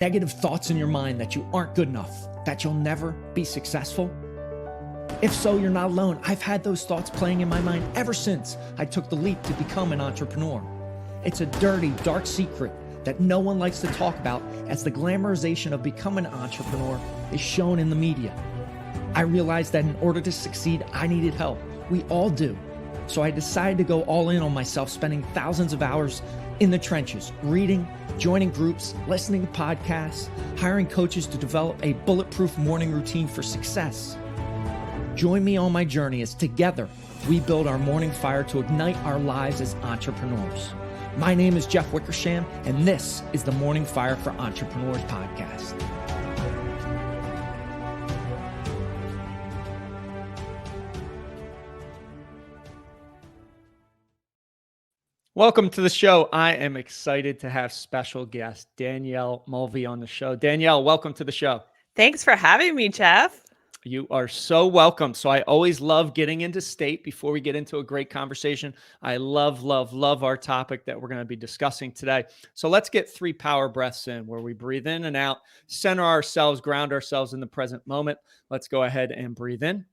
Negative thoughts in your mind that you aren't good enough, that you'll never be successful? If so, you're not alone. I've had those thoughts playing in my mind ever since I took the leap to become an entrepreneur. It's a dirty, dark secret that no one likes to talk about, as the glamorization of becoming an entrepreneur is shown in the media. I realized that in order to succeed, I needed help. We all do. So I decided to go all in on myself, spending thousands of hours in the trenches, reading, joining groups, listening to podcasts, hiring coaches to develop a bulletproof morning routine for success. Join me on my journey as together we build our morning fire to ignite our lives as entrepreneurs. My name is Jeff Wickersham, and this is the Morning Fire for Entrepreneurs podcast. Welcome to the show. I am excited to have special guest Danielle Mulvey on the show. Danielle, welcome to the show. Thanks for having me, Jeff. You are so welcome. So I always love getting into state before we get into a great conversation. I love our topic that we're going to be discussing today. So let's get 3 power breaths in, where we breathe in and out, center ourselves, ground ourselves in the present moment. Let's go ahead and breathe in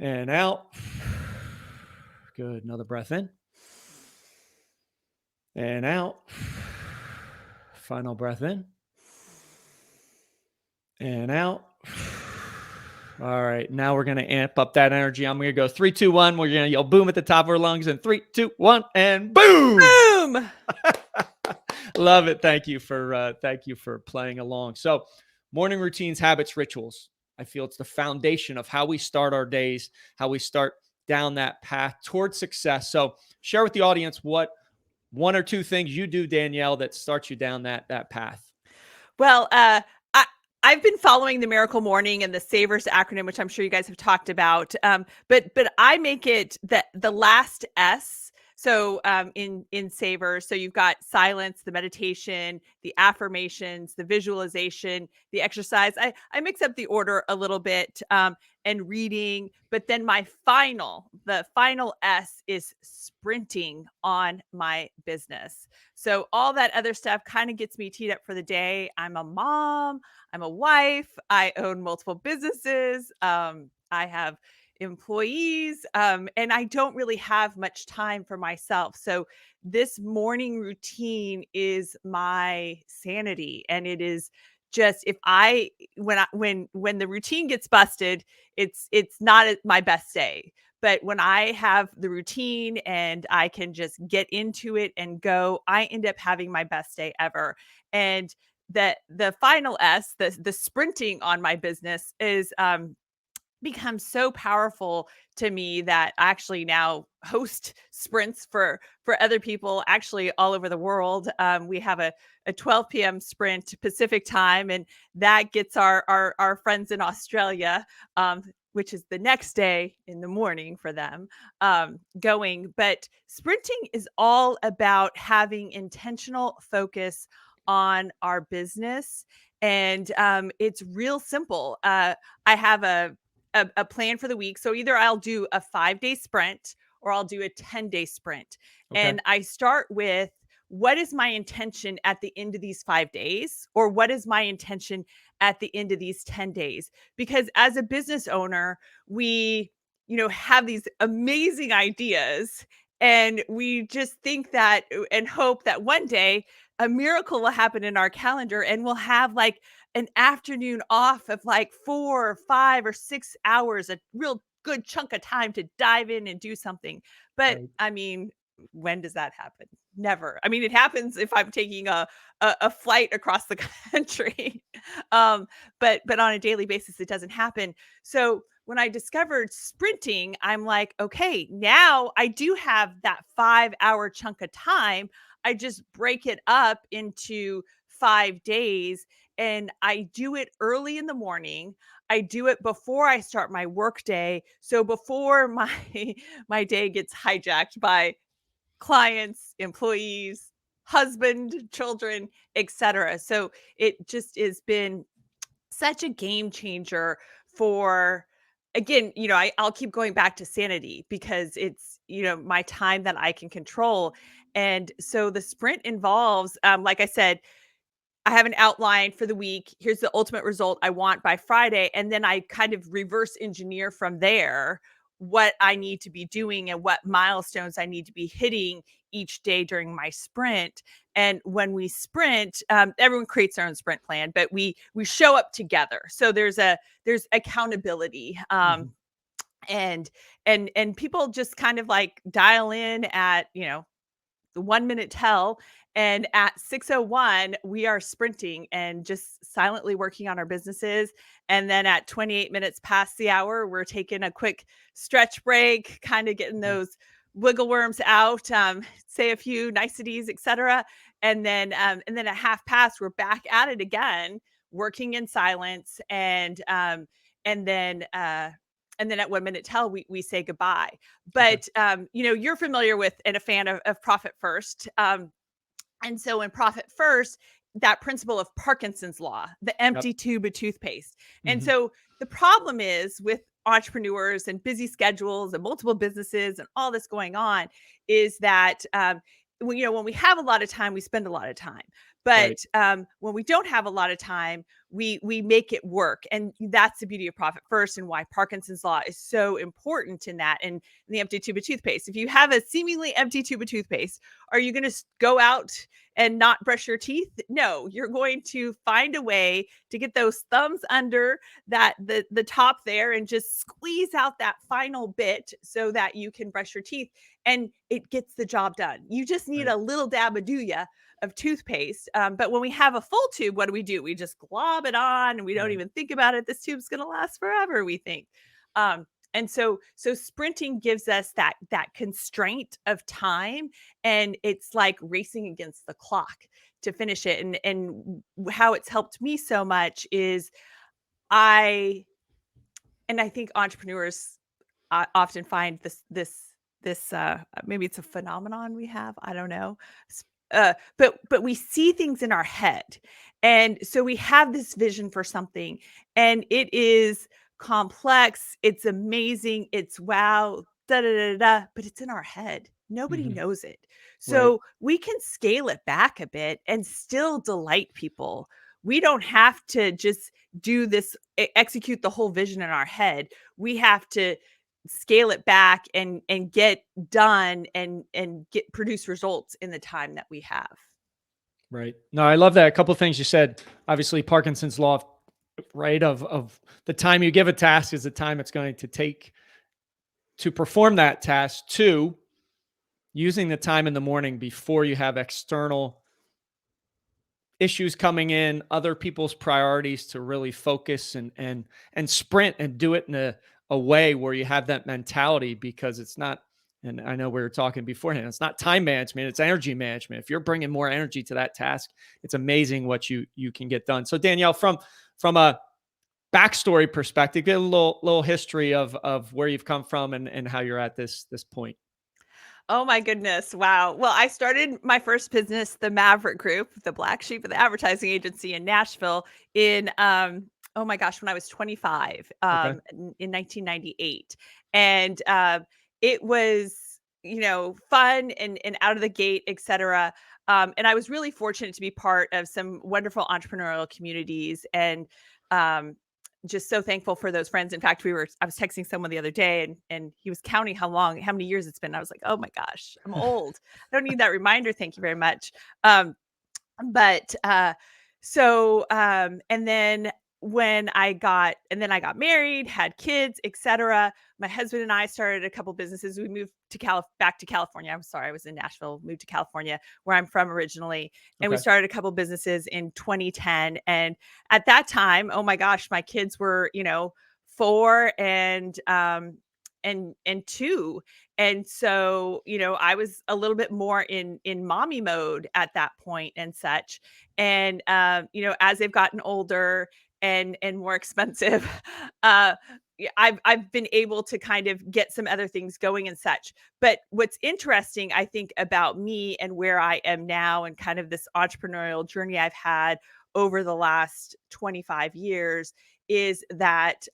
and out. Good. Another breath in and out. Final breath in and out. All right. Now we're going to amp up that energy. I'm going to go 3, 2, 1. We're going to yell boom at the top of our lungs, and 3, 2, 1, and boom. Boom. Love it. Thank you for playing along. So morning routines, habits, rituals. I feel it's the foundation of how we start our days, how we start down that path towards success. So share with the audience what 1 or 2 things you do, Danielle, that starts you down that path. Well, I've been following the Miracle Morning and the SAVERS acronym, which I'm sure you guys have talked about. But I make it the last S. So in SAVERS, so you've got silence, the meditation, the affirmations, the visualization, the exercise. I mix up the order a little bit, and reading, but then the final S is sprinting on my business. So all that other stuff kind of gets me teed up for the day. I'm a mom, I'm a wife, I own multiple businesses, I have employees, and I don't really have much time for myself. So this morning routine is my sanity, and it is just, when the routine gets busted, it's not my best day. But when I have the routine and I can just get into it and go, I end up having my best day ever. And the final S, the sprinting on my business is become so powerful to me that I actually now host sprints for other people, actually all over the world. We have a 12 p.m. sprint Pacific time, and that gets our friends in Australia, which is the next day in the morning for them, going. But sprinting is all about having intentional focus on our business. And it's real simple. I have a plan for the week. So either I'll do a 5-day sprint or I'll do a 10-day sprint. Okay. And I start with, what is my intention at the end of these 5 days? Or what is my intention at the end of these 10 days? Because as a business owner, we, have these amazing ideas, and we just think that and hope that one day a miracle will happen in our calendar, and we'll have like an afternoon off of like 4 or 5 or 6 hours, a real good chunk of time to dive in and do something. But Right. I mean, when does that happen? Never. I mean, it happens if I'm taking a flight across the country. But on a daily basis, it doesn't happen. So when I discovered sprinting, I'm like, okay, now I do have that 5-hour chunk of time. I just break it up into 5 days, and I do it early in the morning. I do it before I start my work day. So before my day gets hijacked by clients, employees, husband, children, etc. So it just has been such a game changer for, again, I'll keep going back to sanity, because it's, my time that I can control. And so the sprint involves, like I said, I have an outline for the week. Here's the ultimate result I want by Friday. And then I kind of reverse engineer from there what I need to be doing and what milestones I need to be hitting each day during my sprint. And when we sprint, everyone creates their own sprint plan, but we show up together. So there's accountability. And people just kind of like dial in at, the 1 minute tell. And at 6:01, we are sprinting and just silently working on our businesses. And then at 28 minutes past the hour, we're taking a quick stretch break, kind of getting those wiggle worms out, say a few niceties, etc. And then at half past, we're back at it again, working in silence. And then at 1 minute tell, we say goodbye. But you're familiar with and a fan of Profit First. And so in Profit First, that principle of Parkinson's law, the empty tube of toothpaste. And so the problem is with entrepreneurs and busy schedules and multiple businesses and all this going on is that when we have a lot of time, we spend a lot of time. But when we don't have a lot of time, we make it work. And that's the beauty of Profit First and why Parkinson's law is so important in that. And the empty tube of toothpaste. If you have a seemingly empty tube of toothpaste, are you going to go out and not brush your teeth? No, you're going to find a way to get those thumbs under the top there and just squeeze out that final bit so that you can brush your teeth, and it gets the job done. You just need a little dabadooya of toothpaste. But when we have a full tube, what do? We just glob it on and we don't even think about it. This tube's going to last forever, we think. And so sprinting gives us that constraint of time, and it's like racing against the clock to finish it. And how it's helped me so much is I think entrepreneurs often find this maybe it's a phenomenon we have, I don't know. But we see things in our head. And so we have this vision for something, and it is complex. It's amazing. It's wow, da, da, da, da, but it's in our head. Nobody knows it. So we can scale it back a bit and still delight people. We don't have to just do this, execute the whole vision in our head. We have to scale it back and get done and produce results in the time that we have. Right. No, I love that. A couple of things you said. Obviously, Parkinson's law, right? Of the time you give a task is the time it's going to take to perform that task. Two, using the time in the morning before you have external issues coming in, other people's priorities, to really focus and sprint and do it in a way where you have that mentality, because it's not, and I know we were talking beforehand, it's not time management, it's energy management. If you're bringing more energy to that task, it's amazing what you can get done. So Danielle, from a backstory perspective, get a little history of where you've come from and how you're at this point. Oh my goodness. Wow. Well, I started my first business, the Maverick Group, the black sheep of the advertising agency in Nashville in, oh my gosh, when I was 25, in 1998. And it was, fun and out of the gate, et cetera. And I was really fortunate to be part of some wonderful entrepreneurial communities, and just so thankful for those friends. In fact, I was texting someone the other day, and he was counting how many years it's been. I was like, oh my gosh, I'm old. I don't need that reminder. Thank you very much. And then I got married, had kids, etc. My husband and I started a couple businesses. We moved back to California. I'm sorry, I was in Nashville, moved to California, where I'm from originally. And we started a couple businesses in 2010. And at that time, oh my gosh, my kids were, 4 and 2. And so, I was a little bit more in mommy mode at that point and such. And, as they've gotten older and more expensive, I've been able to kind of get some other things going and such. But what's interesting, I think, about me and where I am now and kind of this entrepreneurial journey I've had over the last 25 years is that,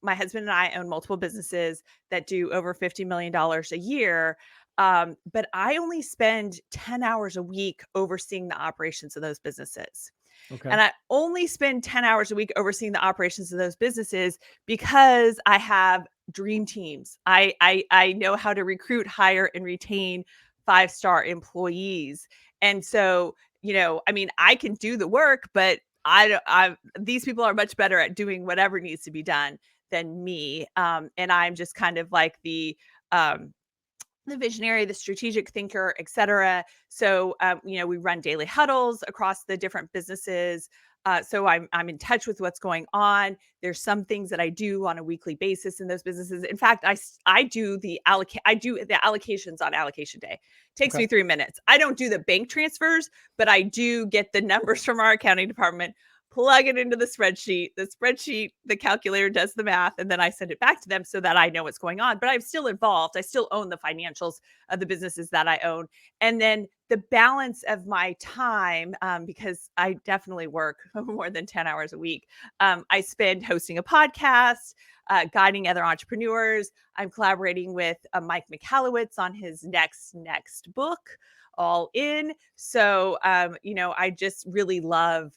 my husband and I own multiple businesses that do over $50 million a year. But I only spend 10 hours a week overseeing the operations of those businesses. Okay. And I only spend 10 hours a week overseeing the operations of those businesses because I have dream teams. I know how to recruit, hire, and retain 5-star employees. And so, I mean, I can do the work, but these people are much better at doing whatever needs to be done than me. And I'm just kind of like um, the visionary, the strategic thinker, et cetera. So, we run daily huddles across the different businesses. So I'm in touch with what's going on. There's some things that I do on a weekly basis in those businesses. In fact, I do the allocations on allocation day. Takes Okay. me 3 minutes. I don't do the bank transfers, but I do get the numbers from our accounting department, plug it into the spreadsheet. The calculator does the math, and then I send it back to them so that I know what's going on. But I'm still involved. I still own the financials of the businesses that I own. And then the balance of my time, because I definitely work more than 10 hours a week, I spend hosting a podcast, guiding other entrepreneurs. I'm collaborating with Mike Michalowicz on his next book, All In. So, I just really love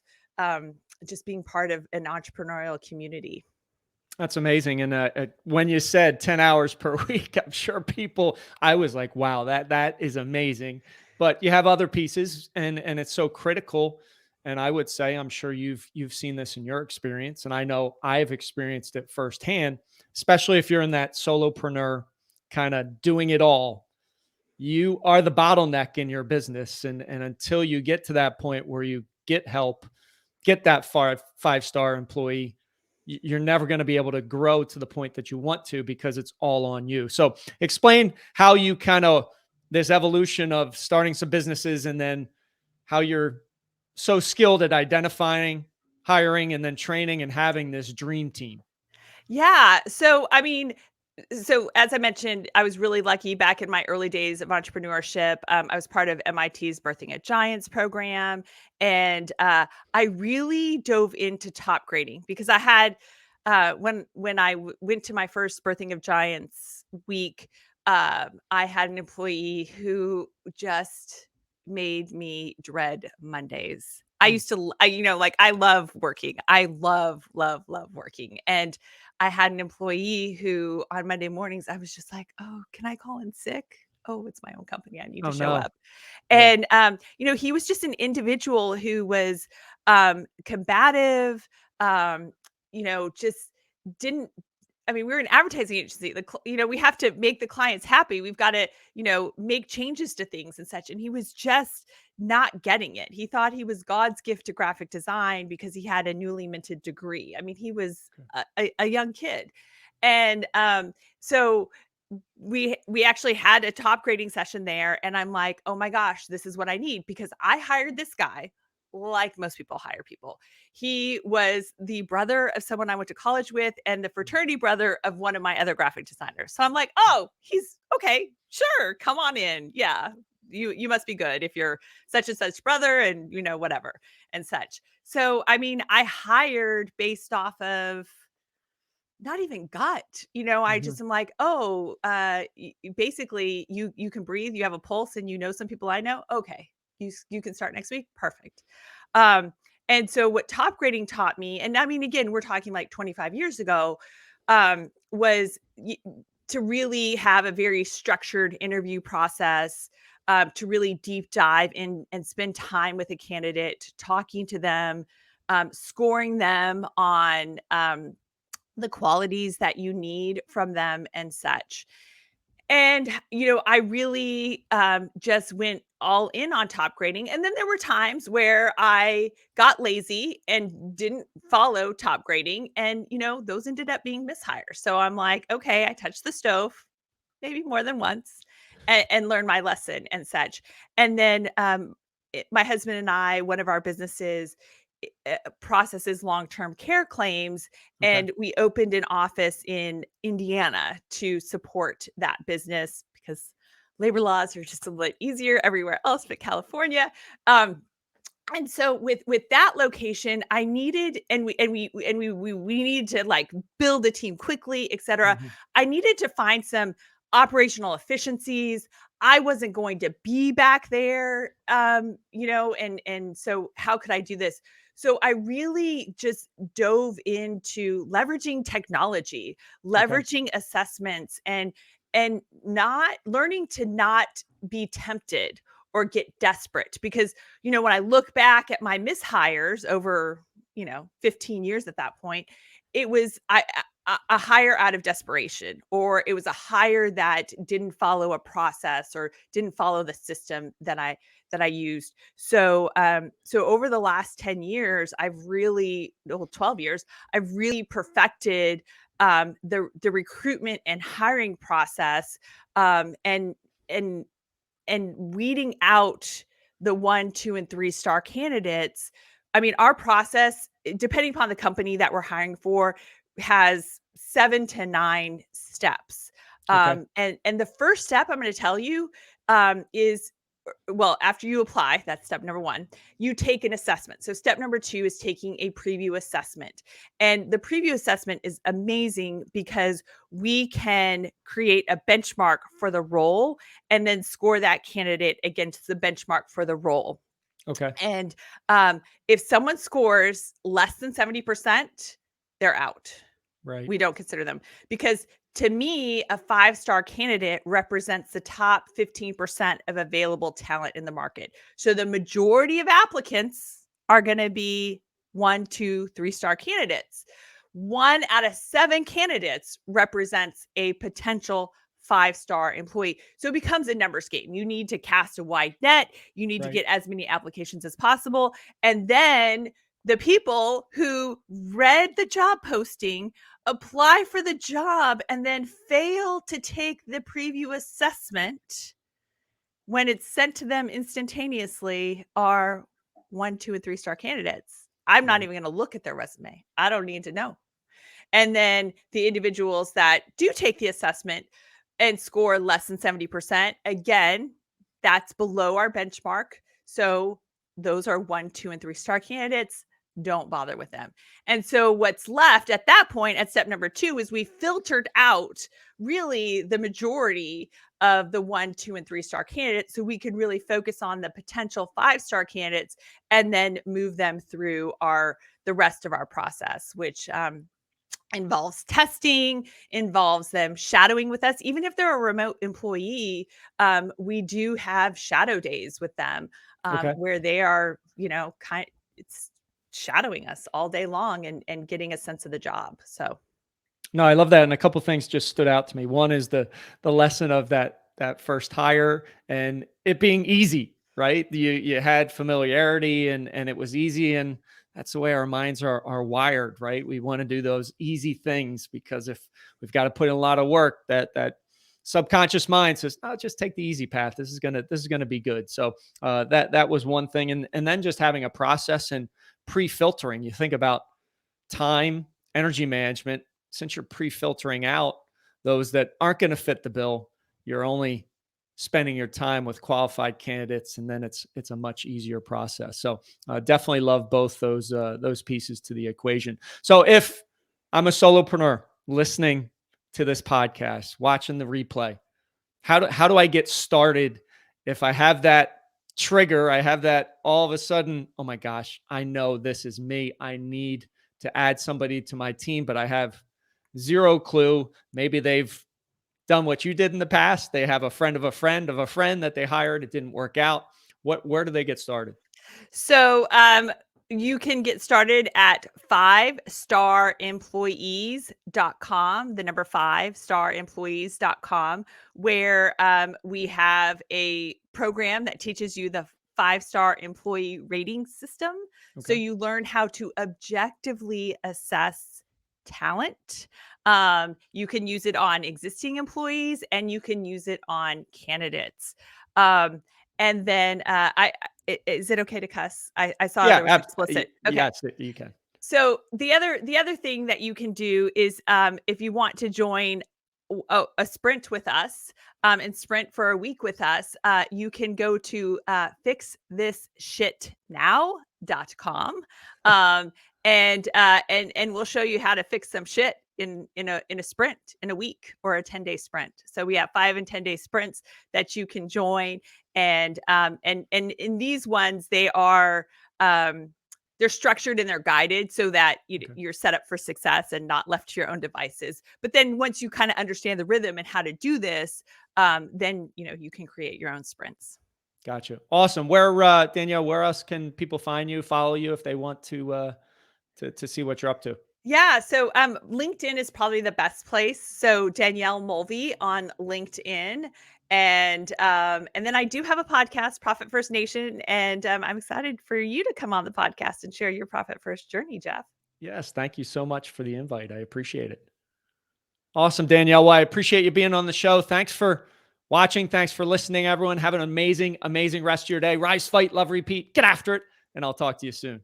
just being part of an entrepreneurial community. That's amazing. And when you said 10 hours per week, I'm sure I was like, wow, that is amazing. But you have other pieces, and it's so critical. And I would say, I'm sure you've seen this in your experience, and I know I've experienced it firsthand, especially if you're in that solopreneur kind of doing it all. You are the bottleneck in your business. And until you get to that point where you get help, get that 5-star employee, you're never going to be able to grow to the point that you want to, because it's all on you. So explain how you this evolution of starting some businesses, and then how you're so skilled at identifying, hiring, and then training and having this dream team. Yeah. So, I mean, as I mentioned, I was really lucky back in my early days of entrepreneurship. I was part of MIT's Birthing at Giants program, and I really dove into top grading because I had when I went to my first Birthing of Giants week, I had an employee who just made me dread Mondays. I Hmm. used to, like I love working. I love working, and I had an employee who on Monday mornings, I was just like, "Oh, can I call in sick? Oh, it's my own company. I need to Oh show no. up." Yeah. And, he was just an individual who was, combative, just didn't I mean, we're an advertising agency. We have to make the clients happy. We've got to, make changes to things and such. And he was just not getting it. He thought he was God's gift to graphic design because he had a newly minted degree. I mean, he was a young kid. And so we actually had a top grading session there, and I'm like, "Oh my gosh, this is what I need," because I hired this guy like most people hire people. He was the brother of someone I went to college with and the fraternity brother of one of my other graphic designers. So I'm like, "Oh, he's okay. Sure, come on in. Yeah. You must be good if you're such and such brother and whatever and such." So I mean, I hired based off of not even gut. I Hmm. just am like, "Oh, basically you can breathe, you have a pulse, and some people I know. Okay, you can start next week. Perfect." Um, and so what top grading taught me, and I mean, again, we're talking like 25 years ago, was to really have a very structured interview process, to really deep dive in and spend time with a candidate, talking to them, scoring them on the qualities that you need from them and such. And, I really just went all in on top grading. And then there were times where I got lazy and didn't follow top grading. And, those ended up being mishires. So I'm like, okay, I touched the stove maybe more than once and learned my lesson and such. And then my husband and I, one of our businesses, processes long-term care claims, Okay. and we opened an office in Indiana to support that business because labor laws are just a little easier everywhere else but California. And so with that location, I needed, and we needed to like build a team quickly, etc. Hmm. I needed to find some operational efficiencies. I wasn't going to be back there, and so how could I do this? So I really just dove into leveraging technology, Okay. leveraging assessments, and not learning to not be tempted or get desperate. Because when I look back at my mishires over 15 years at that point, it was a hire out of desperation, or it was a hire that didn't follow a process or didn't follow the system that I used. So over the last 10 years, 12 years, I've really perfected the recruitment and hiring process, and and and weeding out the 1, 2, and 3-star candidates. I mean, our process, depending upon the company that we're hiring for, has 7 to 9 steps. Okay. And the first step I'm going to tell you is, well, after you apply, that's step number 1, you take an assessment. So step number 2 is taking a preview assessment. And the preview assessment is amazing because we can create a benchmark for the role and then score that candidate against the benchmark for the role. Okay. And if someone scores less than 70%, they're out. Right. We don't consider them, because to me, a 5-star candidate represents the top 15% of available talent in the market. So the majority of applicants are going to be 1, 2, 3-star candidates. 1 out of 7 candidates represents a potential 5-star employee. So it becomes a numbers game. You need to cast a wide net. You need to Right. get as many applications as possible. And then the people who read the job posting, apply for the job, and then fail to take the preview assessment when it's sent to them instantaneously are 1, 2, and 3-star candidates. I'm not Right. even going to look at their resume. I don't need to know. And then the individuals that do take the assessment and score less than 70%, again, that's below our benchmark. So those are 1, 2, and 3-star candidates. Don't bother with them. And so what's left at that point at step number 2 is we filtered out really the majority of the 1, 2, and 3-star candidates, so we could really focus on the potential 5-star candidates and then move them through the rest of our process, which involves testing, involves them shadowing with us. Even if they're a remote employee, we do have shadow days with them, Okay. where they are, it's shadowing us all day long and getting a sense of the job. So No, I love that, and a couple things just stood out to me. One is the lesson of that first hire and it being easy, right? You had familiarity and it was easy, and that's the way our minds are wired, right? We want to do those easy things because if we've got to put in a lot of work, that subconscious mind says, "Oh, just take the easy path. This is gonna be good." So that was one thing, and then just having a process and pre-filtering. You think about time, energy management. Since you're pre-filtering out those that aren't going to fit the bill, you're only spending your time with qualified candidates, and then it's a much easier process. So definitely love both those pieces to the equation. So if I'm a solopreneur listening to this podcast, watching the replay, how do I get started if I have that trigger? I have that all of a sudden, oh my gosh, I know this is me. I need to add somebody to my team, but I have zero clue. Maybe they've done what you did in the past. They have a friend of a friend of a friend that they hired. It didn't work out. Where do they get started? So you can get started at 5staremployees.com, the number 5staremployees.com, where we have a program that teaches you the 5-star employee rating system. So Okay. you learn how to objectively assess talent. You can use it on existing employees and you can use it on candidates. And then is it okay to cuss? I saw there was explicit. Okay. Yes, you can. So the other thing that you can do is, if you want to join a sprint with us, and sprint for a week with us, you can go to fixthisshitnow.com, and we'll show you how to fix some shit in a sprint, in a week, or a 10-day sprint. So we have 5 and 10-day sprints that you can join. And in these ones, they are they're structured and they're guided so that you're set up for success and not left to your own devices. But then once you kind of understand the rhythm and how to do this, then you can create your own sprints. Gotcha. Awesome. Where Danielle, where else can people find you, follow you if they want to see what you're up to? Yeah. So LinkedIn is probably the best place. So Danielle Mulvey on LinkedIn. And then I do have a podcast, Profit First Nation. And I'm excited for you to come on the podcast and share your Profit First journey, Jeff. Yes. Thank you so much for the invite. I appreciate it. Awesome, Danielle. Well, I appreciate you being on the show. Thanks for watching. Thanks for listening, everyone. Have an amazing, amazing rest of your day. Rise, fight, love, repeat. Get after it. And I'll talk to you soon.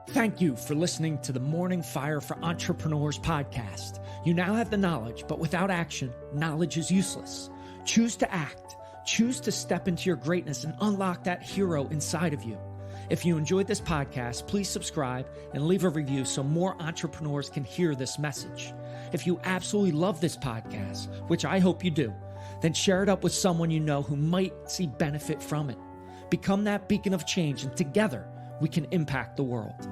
Thank you for listening to the Morning Fire for Entrepreneurs podcast. You now have the knowledge, but without action, knowledge is useless. Choose to act. Choose to step into your greatness and unlock that hero inside of you. If you enjoyed this podcast, please subscribe and leave a review so more entrepreneurs can hear this message. If you absolutely love this podcast, which I hope you do, then share it up with someone you know who might see benefit from it. Become that beacon of change, and together we can impact the world.